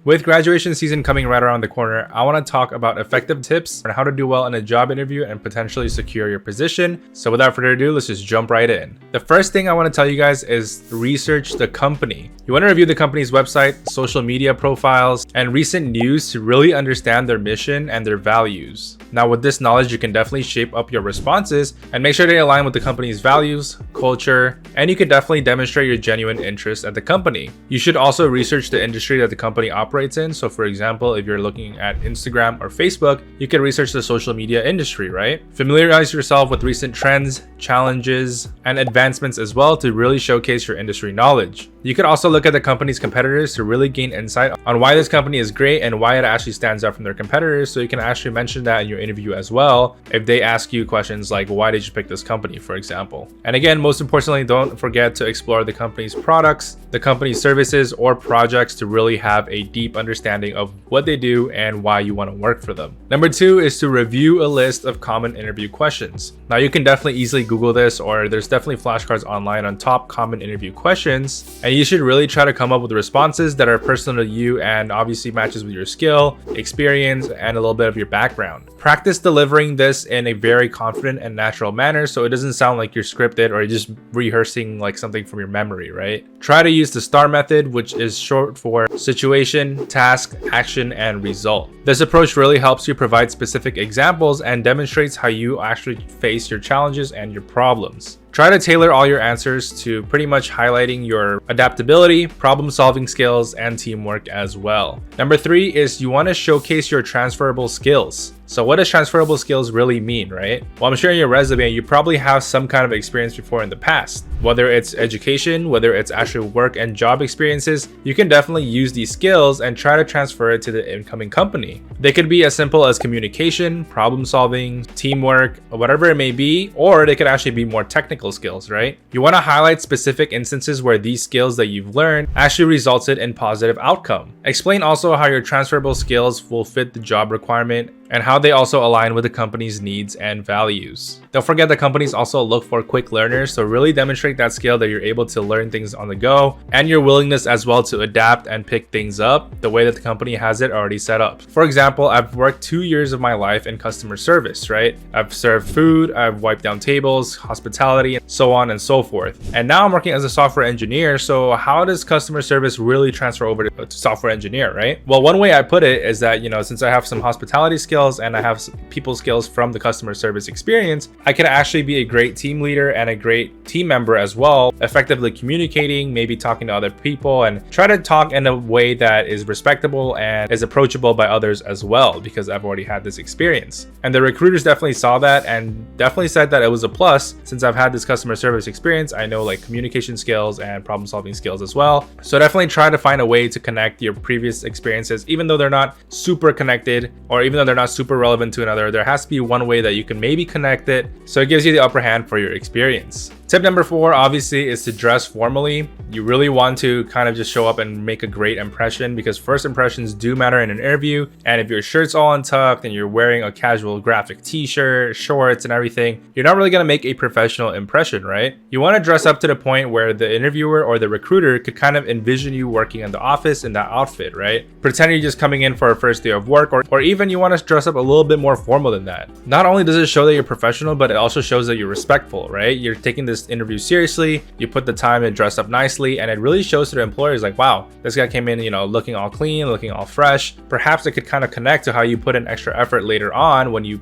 With graduation season coming right around the corner, I want to talk about effective tips on how to do well in a job interview and potentially secure your position. So without further ado, let's just jump right in. The first thing I want to tell you guys is research the company. You want to review the company's website, social media profiles, and recent news to really understand their mission and their values. Now with this knowledge, you can definitely shape up your responses and make sure they align with the company's values, culture, and you can definitely demonstrate your genuine interest at the company. You should also research the industry that the company operates in. So for example, if you're looking at Instagram or Facebook, you can research the social media industry, right? Familiarize yourself with recent trends, challenges, and advancements as well to really showcase your industry knowledge. You could also look at the company's competitors to really gain insight on why this company is great and why it actually stands out from their competitors. So you can actually mention that in your interview as well if they ask you questions like, why did you pick this company, for example? And again, most importantly, don't forget to explore the company's products, the company's services, or projects to really have a deep understanding of what they do and why you want to work for them. Number 2 is to review a list of common interview questions. Now you can definitely easily Google this, or there's definitely flashcards online on top common interview questions, and you should really try to come up with responses that are personal to you and obviously matches with your skill, experience, and a little bit of your background. Practice delivering this in a very confident and natural manner so it doesn't sound like you're scripted or you're just rehearsing like something from your memory, right? Try to use the STAR method, which is short for situation, task, action, and result. This approach really helps you provide specific examples and demonstrates how you actually face your challenges and your problems. Try to tailor all your answers to pretty much highlighting your adaptability, problem-solving skills, and teamwork as well. Number 3 is you want to showcase your transferable skills. So what does transferable skills really mean, right? Well, I'm sure in your resume, you probably have some kind of experience before in the past. Whether it's education, whether it's actual work and job experiences, you can definitely use these skills and try to transfer it to the incoming company. They could be as simple as communication, problem solving, teamwork, whatever it may be, or they could actually be more technical skills, right? You want to highlight specific instances where these skills that you've learned actually resulted in positive outcome. Explain also how your transferable skills will fit the job requirement and how they also align with the company's needs and values. Don't forget that companies also look for quick learners, so really demonstrate that skill that you're able to learn things on the go and your willingness as well to adapt and pick things up the way that the company has it already set up. For example, I've worked 2 years of my life in customer service, right? I've served food, I've wiped down tables, hospitality, and so on and so forth. And now I'm working as a software engineer, so how does customer service really transfer over to software engineer, right? Well, one way I put it is that, since I have some hospitality skills and I have people skills from the customer service experience, I can actually be a great team leader and a great team member as well, effectively communicating, maybe talking to other people, and try to talk in a way that is respectable and is approachable by others as well, because I've already had this experience. And the recruiters definitely saw that and definitely said that it was a plus since I've had this customer service experience. I know like communication skills and problem solving skills as well. So definitely try to find a way to connect your previous experiences, even though they're not super connected or even though they're not super relevant to another. There has to be one way that you can maybe connect it so it gives you the upper hand for your experience. Tip number 4 obviously is to dress formally. You really want to kind of just show up and make a great impression, because first impressions do matter in an interview. And if your shirt's all untucked and you're wearing a casual graphic t-shirt, shorts, and everything, you're not really going to make a professional impression, right? You want to dress up to the point where the interviewer or the recruiter could kind of envision you working in the office in that outfit, right? Pretend you're just coming in for a first day of work, or even you want to dress up a little bit more formal than that. Not only does it show that you're professional, but it also shows that you're respectful, right? You're taking this interview seriously, you put the time and dress up nicely, and it really shows to the employers like, wow, this guy came in, looking all clean, looking all fresh. Perhaps it could kind of connect to how you put in extra effort later on when you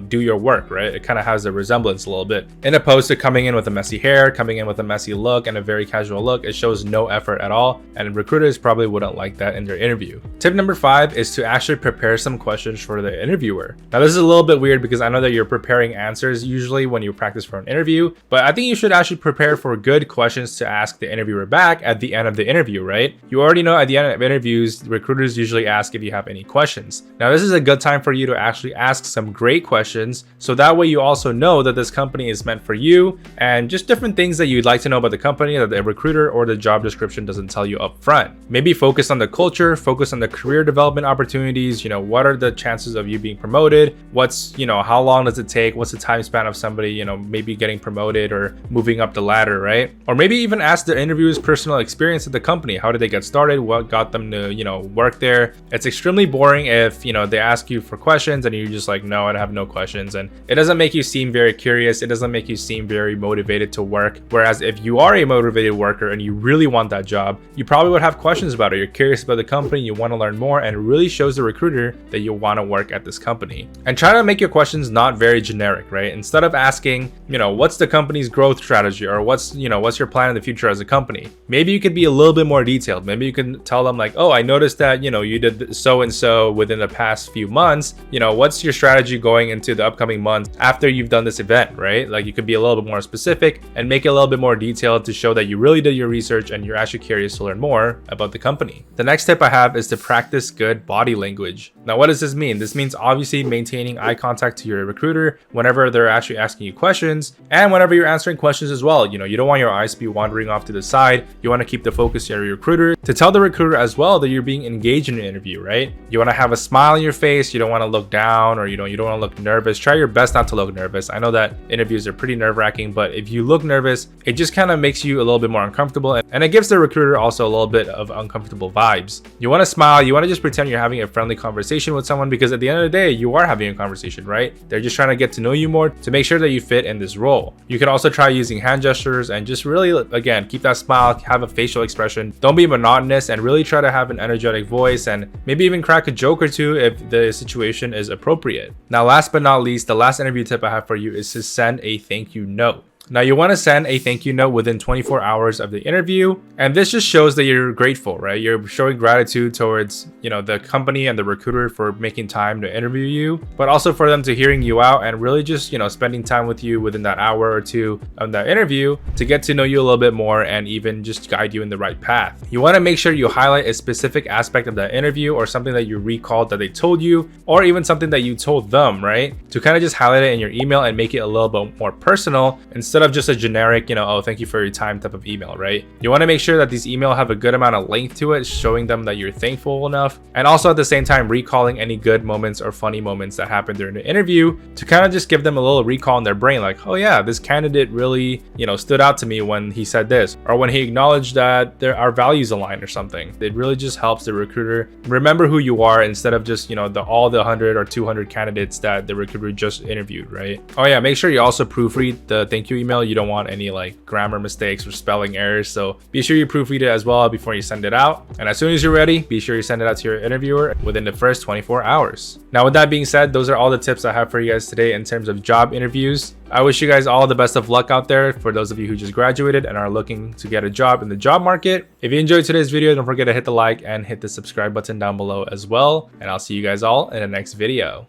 do your work, right? It kind of has a resemblance a little bit. In opposed to coming in with a messy hair, coming in with a messy look and a very casual look, it shows no effort at all, and recruiters probably wouldn't like that in their interview. Tip number 5 is to actually prepare some questions for the interviewer. Now this is a little bit weird because I know that you're preparing answers usually when you practice for an interview, but I think you should actually prepare for good questions to ask the interviewer back at the end of the interview, right? You already know at the end of interviews, recruiters usually ask if you have any questions. Now this is a good time for you to actually ask some great questions, so that way you also know that this company is meant for you, and just different things that you'd like to know about the company that the recruiter or the job description doesn't tell you up front. Maybe focus on the culture, focus on the career development opportunities? What are the chances of you being promoted? What's, how long does it take? What's the time span of somebody, maybe getting promoted or moving up the ladder, right? Or maybe even ask the interviewer's personal experience at the company. How did they get started? What got them to, work there? It's extremely boring if, they ask you for questions and you're just like, no, I have no questions. And it doesn't make you seem very curious. It doesn't make you seem very motivated to work. Whereas if you are a motivated worker and you really want that job, you probably would have questions about it. You're curious about the company, you want to learn more, and it really shows the recruiter that you want to work at this company. And try to make your questions not very generic, right? Instead of asking, what's the company's growth strategy, or what's your plan in the future as a company? Maybe you could be a little bit more detailed. Maybe you can tell them like, oh, I noticed that, you did so and so within the past few months. What's your strategy going into the upcoming months after you've done this event, right? Like you could be a little bit more specific and make it a little bit more detailed to show that you really did your research and you're actually curious to learn more about the company. The next tip I have is to practice good body language. Now, what does this mean? This means obviously maintaining eye contact to your recruiter whenever they're actually asking you questions, and whenever you're answering questions as well. You don't want your eyes to be wandering off to the side. You want to keep the focus on your recruiter to tell the recruiter as well that you're being engaged in an interview, right? You want to have a smile on your face. You don't want to look down, or you don't want to look nervous. Try your best not to look nervous. I know that interviews are pretty nerve-wracking, but if you look nervous, it just kind of makes you a little bit more uncomfortable, and it gives the recruiter also a little bit of uncomfortable vibes. You want to smile. You want to just pretend you're having a friendly conversation with someone, because at the end of the day, you are having a conversation, right? They're just trying to get to know you more to make sure that you fit in this role. You can also try using hand gestures and just really, again, keep that smile, have a facial expression. Don't be monotonous, and really try to have an energetic voice, and maybe even crack a joke or two if the situation is appropriate. Now, last but not least, the last interview tip I have for you is to send a thank you note. Now, you want to send a thank you note within 24 hours of the interview. And this just shows that you're grateful, right? You're showing gratitude towards, the company and the recruiter for making time to interview you, but also for them to hearing you out and really just, spending time with you within that hour or two of that interview to get to know you a little bit more and even just guide you in the right path. You want to make sure you highlight a specific aspect of that interview, or something that you recalled that they told you, or even something that you told them, right? To kind of just highlight it in your email and make it a little bit more personal, instead of just a generic, oh, thank you for your time type of email, right? You want to make sure that these emails have a good amount of length to it, showing them that you're thankful enough, and also at the same time recalling any good moments or funny moments that happened during the interview, to kind of just give them a little recall in their brain, like, oh yeah, this candidate really, stood out to me when he said this, or when he acknowledged that our values align or something. It really just helps the recruiter remember who you are, instead of just, all the 100 or 200 candidates that the recruiter just interviewed, right? Oh yeah, make sure you also proofread the thank you email. You don't want any like grammar mistakes or spelling errors, so be sure you proofread it as well before you send it out. And as soon as you're ready, be sure you send it out to your interviewer within the first 24 hours. Now, with that being said, those are all the tips I have for you guys today in terms of job interviews. I wish you guys all the best of luck out there for those of you who just graduated and are looking to get a job in the job market. If you enjoyed today's video, don't forget to hit the like and hit the subscribe button down below as well. And I'll see you guys all in the next video.